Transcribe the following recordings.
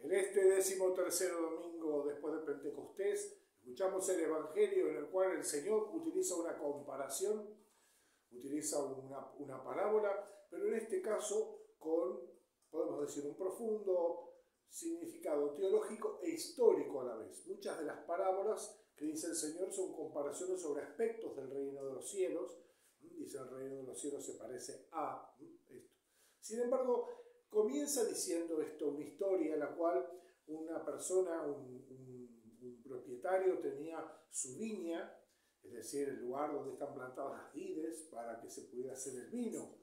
En este 13º domingo después de Pentecostés, escuchamos el Evangelio en el cual el Señor utiliza una comparación, utiliza una parábola, pero en este caso con, podemos decir, un profundo significado teológico e histórico a la vez. Muchas de las parábolas que dice el Señor son comparaciones sobre aspectos del reino de los cielos. Dice, el reino de los cielos se parece a esto. Sin embargo, comienza diciendo esto, una historia en la cual una persona, un propietario tenía su viña, es decir, el lugar donde están plantadas las vides para que se pudiera hacer el vino.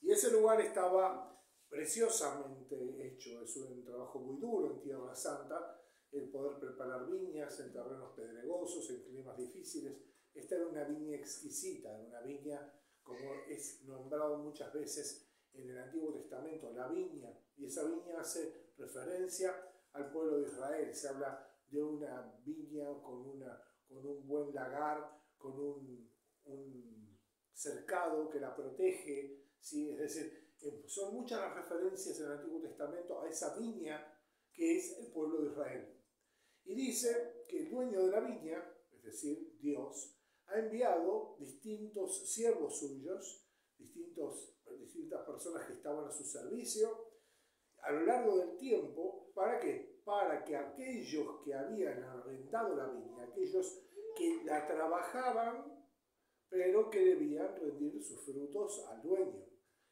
Y ese lugar estaba preciosamente hecho, es un trabajo muy duro en Tierra Santa, el poder preparar viñas en terrenos pedregosos, en climas difíciles. Esta era una viña exquisita, era una viña, como es nombrado muchas veces en el Antiguo Testamento, la viña, y esa viña hace referencia al pueblo de Israel. Se habla de una viña con un buen lagar, con un cercado que la protege, ¿sí? Es decir, son muchas las referencias en el Antiguo Testamento a esa viña que es el pueblo de Israel. Y dice que el dueño de la viña, es decir, Dios, ha enviado distintos siervos suyos, distintas personas que estaban a su servicio a lo largo del tiempo. ¿Para qué? Para que aquellos que habían arrendado la viña, aquellos que la trabajaban, pero que debían rendir sus frutos al dueño.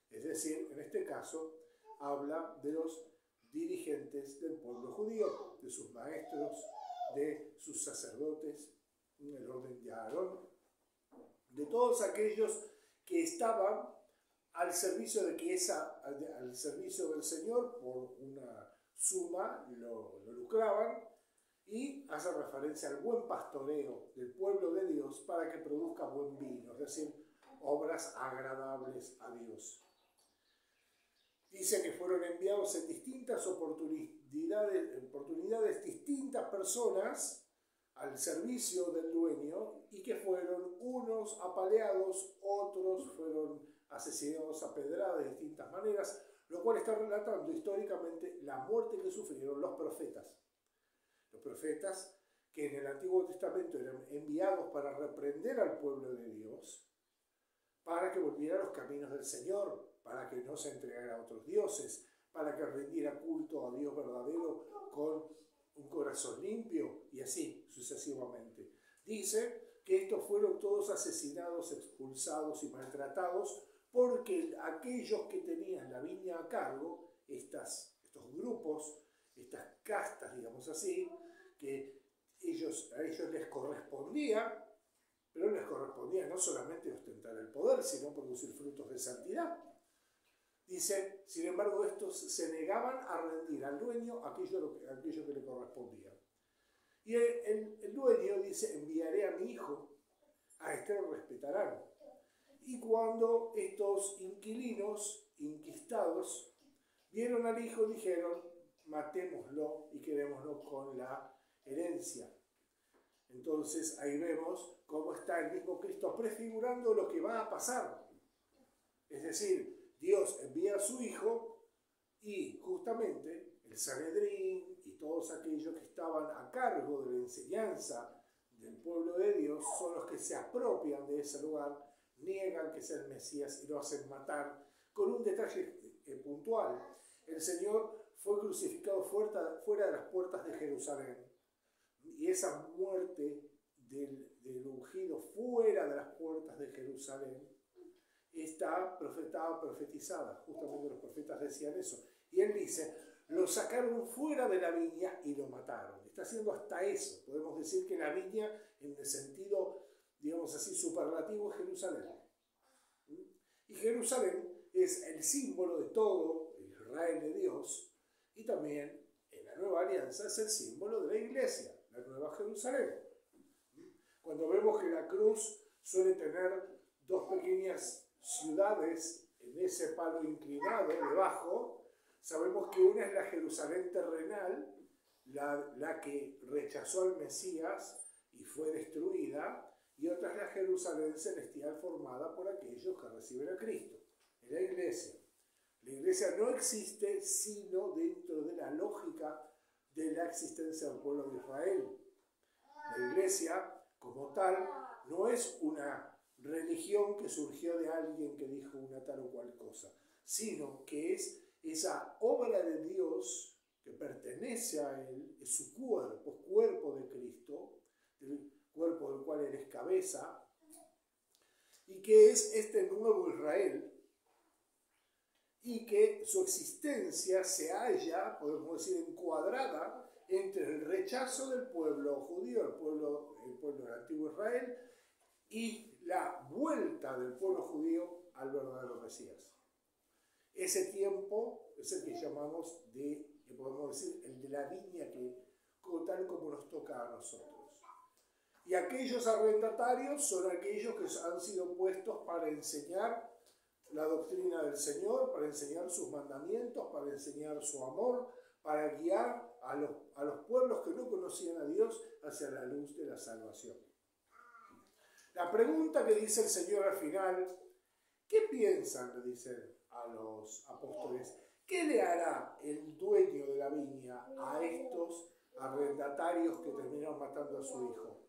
Es decir, en este caso, habla de los dirigentes del pueblo judío, de sus maestros, de sus sacerdotes, en el orden de Aarón, de todos aquellos que estaban al servicio al servicio del Señor, por una suma lo lucraban, y hace referencia al buen pastoreo del pueblo de Dios para que produzca buen vino, es decir, obras agradables a Dios. Dice que fueron enviados en distintas oportunidades distintas personas al servicio del dueño, y que fueron unos apaleados, otros fueron asesinados a pedradas de distintas maneras, lo cual está relatando históricamente la muerte que sufrieron los profetas. Los profetas que en el Antiguo Testamento eran enviados para reprender al pueblo de Dios, para que volviera a los caminos del Señor, para que no se entregara a otros dioses, para que rindiera culto a Dios verdadero con un corazón limpio, y así sucesivamente. Dice que estos fueron todos asesinados, expulsados y maltratados, porque aquellos que tenían la viña a cargo, estos grupos, estas castas, digamos así, que a ellos les correspondía, pero les correspondía no solamente ostentar el poder, sino producir frutos de santidad. Dice, sin embargo, estos se negaban a rendir al dueño aquello que le correspondía. Y el dueño dice, enviaré a mi hijo, a este lo respetarán. Y cuando estos inquilinos, inquistados, vieron al hijo, dijeron, matémoslo y quedémonos con la herencia. Entonces ahí vemos cómo está el mismo Cristo prefigurando lo que va a pasar. Es decir, Dios envía a su Hijo y justamente el Sanedrín y todos aquellos que estaban a cargo de la enseñanza del pueblo de Dios son los que se apropian de ese lugar, niegan que sea el Mesías y lo hacen matar, con un detalle puntual. El Señor fue crucificado fuera de las puertas de Jerusalén, y esa muerte del ungido fuera de las puertas de Jerusalén está profetizada. Justamente los profetas decían eso. Y él dice, lo sacaron fuera de la viña y lo mataron. Está haciendo hasta eso. Podemos decir que la viña, en el sentido, digamos así, superlativo, es Jerusalén. Y Jerusalén es el símbolo de todo Israel de Dios, y también en la nueva alianza es el símbolo de la iglesia, la nueva Jerusalén. Cuando vemos que la cruz suele tener dos pequeñas ciudades en ese palo inclinado debajo, sabemos que una es la Jerusalén terrenal, la que rechazó al Mesías y fue destruida, y otra es la Jerusalén celestial formada por aquellos que reciben a Cristo, en la iglesia. La iglesia no existe sino dentro de la lógica de la existencia del pueblo de Israel. La iglesia, como tal, no es una religión que surgió de alguien que dijo una tal o cual cosa, sino que es esa obra de Dios que pertenece a Él, es su cuerpo, cuerpo de Cristo, el cuerpo del cual Él es cabeza, y que es este nuevo Israel, y que su existencia se halla, podemos decir, encuadrada entre el rechazo del pueblo judío, el pueblo del antiguo Israel, y la vuelta del pueblo judío al verdadero Mesías. Ese tiempo es el que llamamos que podemos decir, el de la viña, tal como nos toca a nosotros. Y aquellos arrendatarios son aquellos que han sido puestos para enseñar la doctrina del Señor, para enseñar sus mandamientos, para enseñar su amor, para guiar a los pueblos que no conocían a Dios hacia la luz de la salvación. La pregunta que dice el Señor al final, ¿qué piensan? Le dicen a los apóstoles. ¿Qué le hará el dueño de la viña a estos arrendatarios que terminaron matando a su hijo?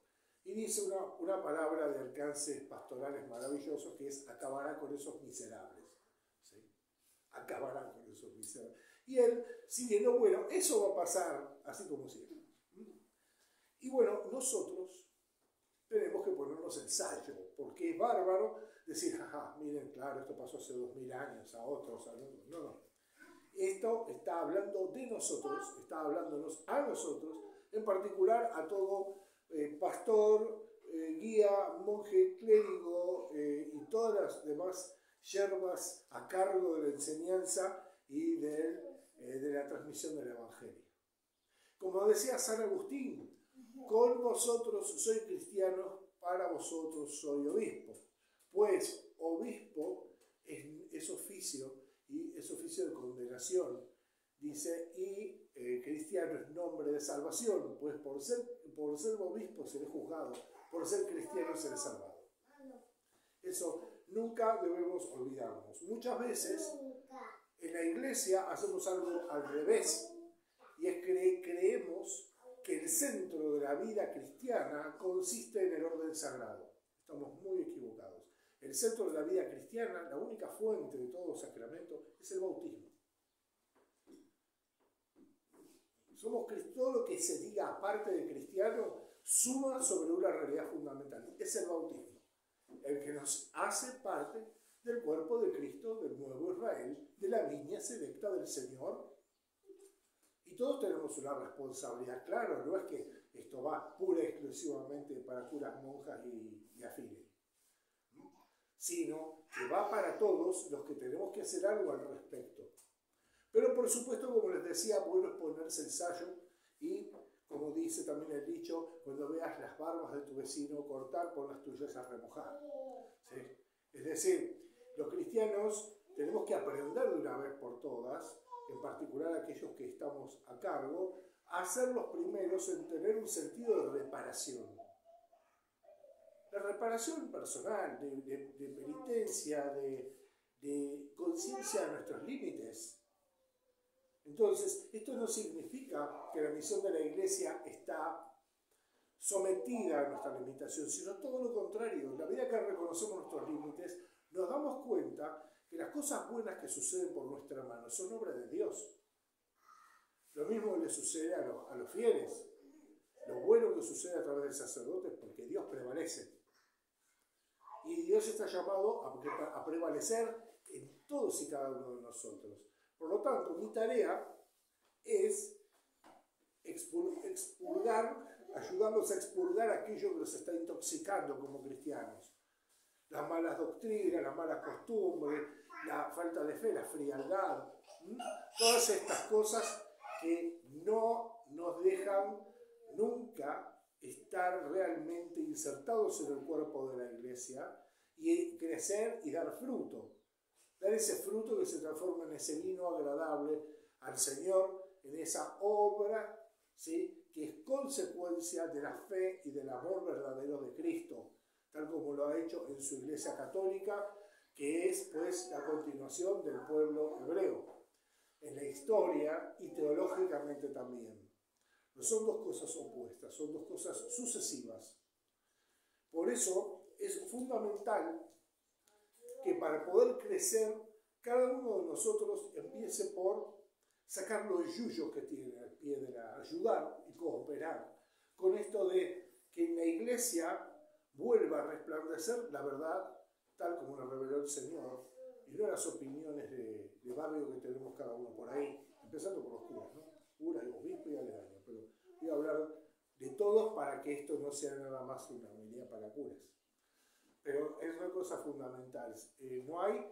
Y dice una palabra de alcances pastorales maravillosos, que es acabará con esos miserables. ¿Sí? Acabará con esos miserables. Y él sigue, no, bueno, eso va a pasar así como siempre. Y bueno, nosotros tenemos que ponernos en sallo, porque es bárbaro decir, jaja, miren, claro, esto pasó hace 2000 años, a otros, no. Esto está hablando de nosotros, está hablándonos a nosotros, en particular a todo pastor, guía, monje, clérigo y todas las demás yerbas a cargo de la enseñanza y de la transmisión del Evangelio. Como decía San Agustín, con vosotros soy cristiano, para vosotros soy obispo. Pues obispo es oficio, y es oficio de condenación. Dice, y cristiano es nombre de salvación, pues por ser obispo seré juzgado, por ser cristiano seré salvado. Eso nunca debemos olvidarnos. Muchas veces en la iglesia hacemos algo al revés, y es que creemos que el centro de la vida cristiana consiste en el orden sagrado. Estamos muy equivocados. El centro de la vida cristiana, la única fuente de todo sacramento, es el bautismo. Todo lo que se diga aparte de cristiano suma sobre una realidad fundamental. Es el bautismo, el que nos hace parte del cuerpo de Cristo, del nuevo Israel, de la viña selecta del Señor. Y todos tenemos una responsabilidad, claro, no es que esto va pura y exclusivamente para curas, monjas y afines, sino que va para todos los que tenemos que hacer algo al respecto. Pero por supuesto, como les decía, bueno es ponerse el sayo y, como dice también el dicho, cuando veas las barbas de tu vecino cortar, pon las tuyas a remojar. ¿Sí? Es decir, los cristianos tenemos que aprender de una vez por todas, en particular aquellos que estamos a cargo, a ser los primeros en tener un sentido de reparación. La reparación personal, de penitencia, de conciencia de nuestros límites. Entonces, esto no significa que la misión de la Iglesia está sometida a nuestra limitación, sino todo lo contrario. En la medida que reconocemos nuestros límites, nos damos cuenta que las cosas buenas que suceden por nuestra mano son obra de Dios. Lo mismo le sucede a los fieles. Lo bueno que sucede a través del sacerdote es porque Dios prevalece. Y Dios está llamado a prevalecer en todos y cada uno de nosotros. Por lo tanto, mi tarea es ayudarlos a expurgar aquello que los está intoxicando como cristianos. Las malas doctrinas, las malas costumbres, la falta de fe, la frialdad, todas estas cosas que no nos dejan nunca estar realmente insertados en el cuerpo de la Iglesia y crecer y dar fruto. Dar ese fruto que se transforma en ese vino agradable al Señor, en esa obra, ¿sí?, que es consecuencia de la fe y del amor verdadero de Cristo, tal como lo ha hecho en su Iglesia católica, que es pues la continuación del pueblo hebreo. en la historia y teológicamente también. No son dos cosas opuestas, son dos cosas sucesivas. Por eso es fundamental que para poder crecer, cada uno de nosotros empiece por sacar los yuyos que tiene al pie de ayudar y cooperar con esto de que en la iglesia vuelva a resplandecer la verdad tal como la reveló el Señor y no las opiniones de barrio que tenemos cada uno por ahí, empezando por los curas, ¿no? Curas, obispo y aledaño, pero voy a hablar de todos para que esto no sea nada más una homilía para curas. Pero es una cosa fundamental. No hay,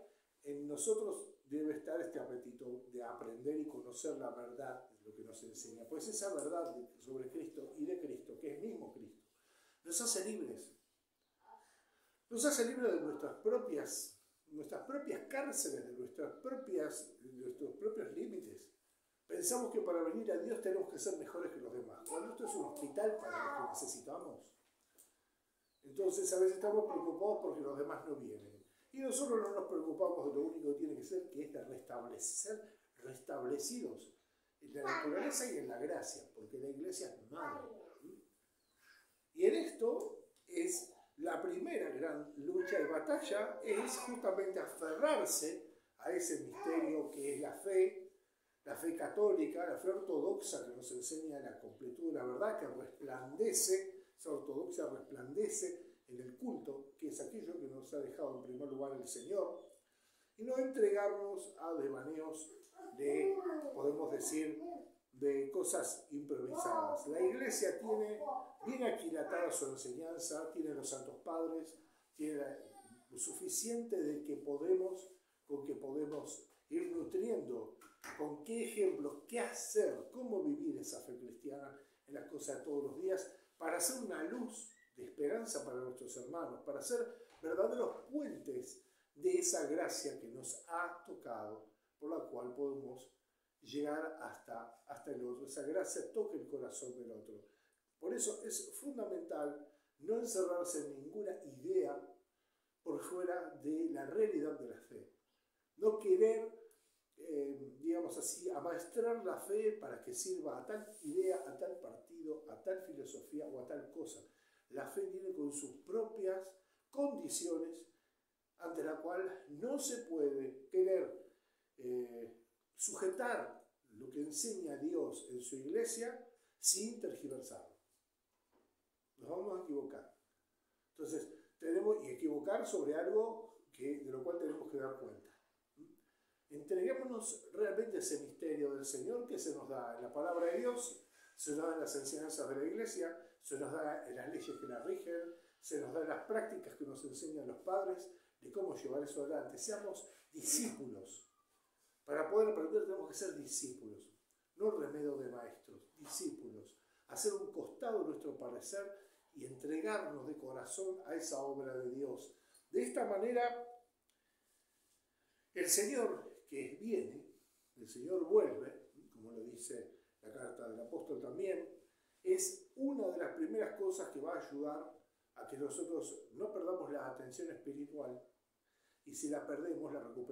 en nosotros debe estar este apetito de aprender y conocer la verdad de lo que nos enseña. Pues esa verdad sobre Cristo y de Cristo, que es el mismo Cristo, nos hace libres. Nos hace libres de nuestras propias cárceles, de nuestros propios límites. Pensamos que para venir a Dios tenemos que ser mejores que los demás. Cuando esto es un hospital para lo que necesitamos. Entonces a veces estamos preocupados porque los demás no vienen. Y nosotros no nos preocupamos de lo único que tiene que ser, que es de ser restablecidos en la naturaleza y en la gracia, porque la iglesia es madre. Y en esto es la primera gran lucha y batalla, es justamente aferrarse a ese misterio que es la fe católica, la fe ortodoxa que nos enseña la completud de la verdad, que resplandece, esa ortodoxia resplandece en el culto, que es aquello que nos ha dejado en primer lugar el Señor, y no entregarnos a devaneos de, podemos decir, de cosas improvisadas. La iglesia tiene bien aquilatada su enseñanza, tiene los santos padres, tiene lo suficiente de que con que podemos ir nutriendo, con qué ejemplos, qué hacer, cómo vivir esa fe cristiana en las cosas de todos los días, para hacer una luz de esperanza para nuestros hermanos, para ser verdaderos puentes de esa gracia que nos ha tocado, por la cual podemos llegar hasta el otro. Esa gracia toca el corazón del otro. Por eso es fundamental no encerrarse en ninguna idea por fuera de la realidad de la fe. No querer, digamos así, amaestrar la fe para que sirva a tal idea, a tal partido, a tal filosofía o a tal cosa. La fe viene con sus propias condiciones ante la cual no se puede querer sujetar lo que enseña Dios en su iglesia sin tergiversarlo. Nos vamos a equivocar. Entonces, tenemos que equivocar sobre algo de lo cual tenemos que dar cuenta. Entreguémonos realmente a ese misterio del Señor que se nos da en la palabra de Dios, se nos da en las enseñanzas de la iglesia, se nos da en las leyes que la rigen, se nos da en las prácticas que nos enseñan los padres de cómo llevar eso adelante. Seamos discípulos. Para poder aprender tenemos que ser discípulos, no remedio de maestros, discípulos. Hacer un costado nuestro parecer y entregarnos de corazón a esa obra de Dios. De esta manera, el Señor que viene, el Señor vuelve, como lo dice la carta del apóstol también, es una de las primeras cosas que va a ayudar a que nosotros no perdamos la atención espiritual y si la perdemos la recuperamos.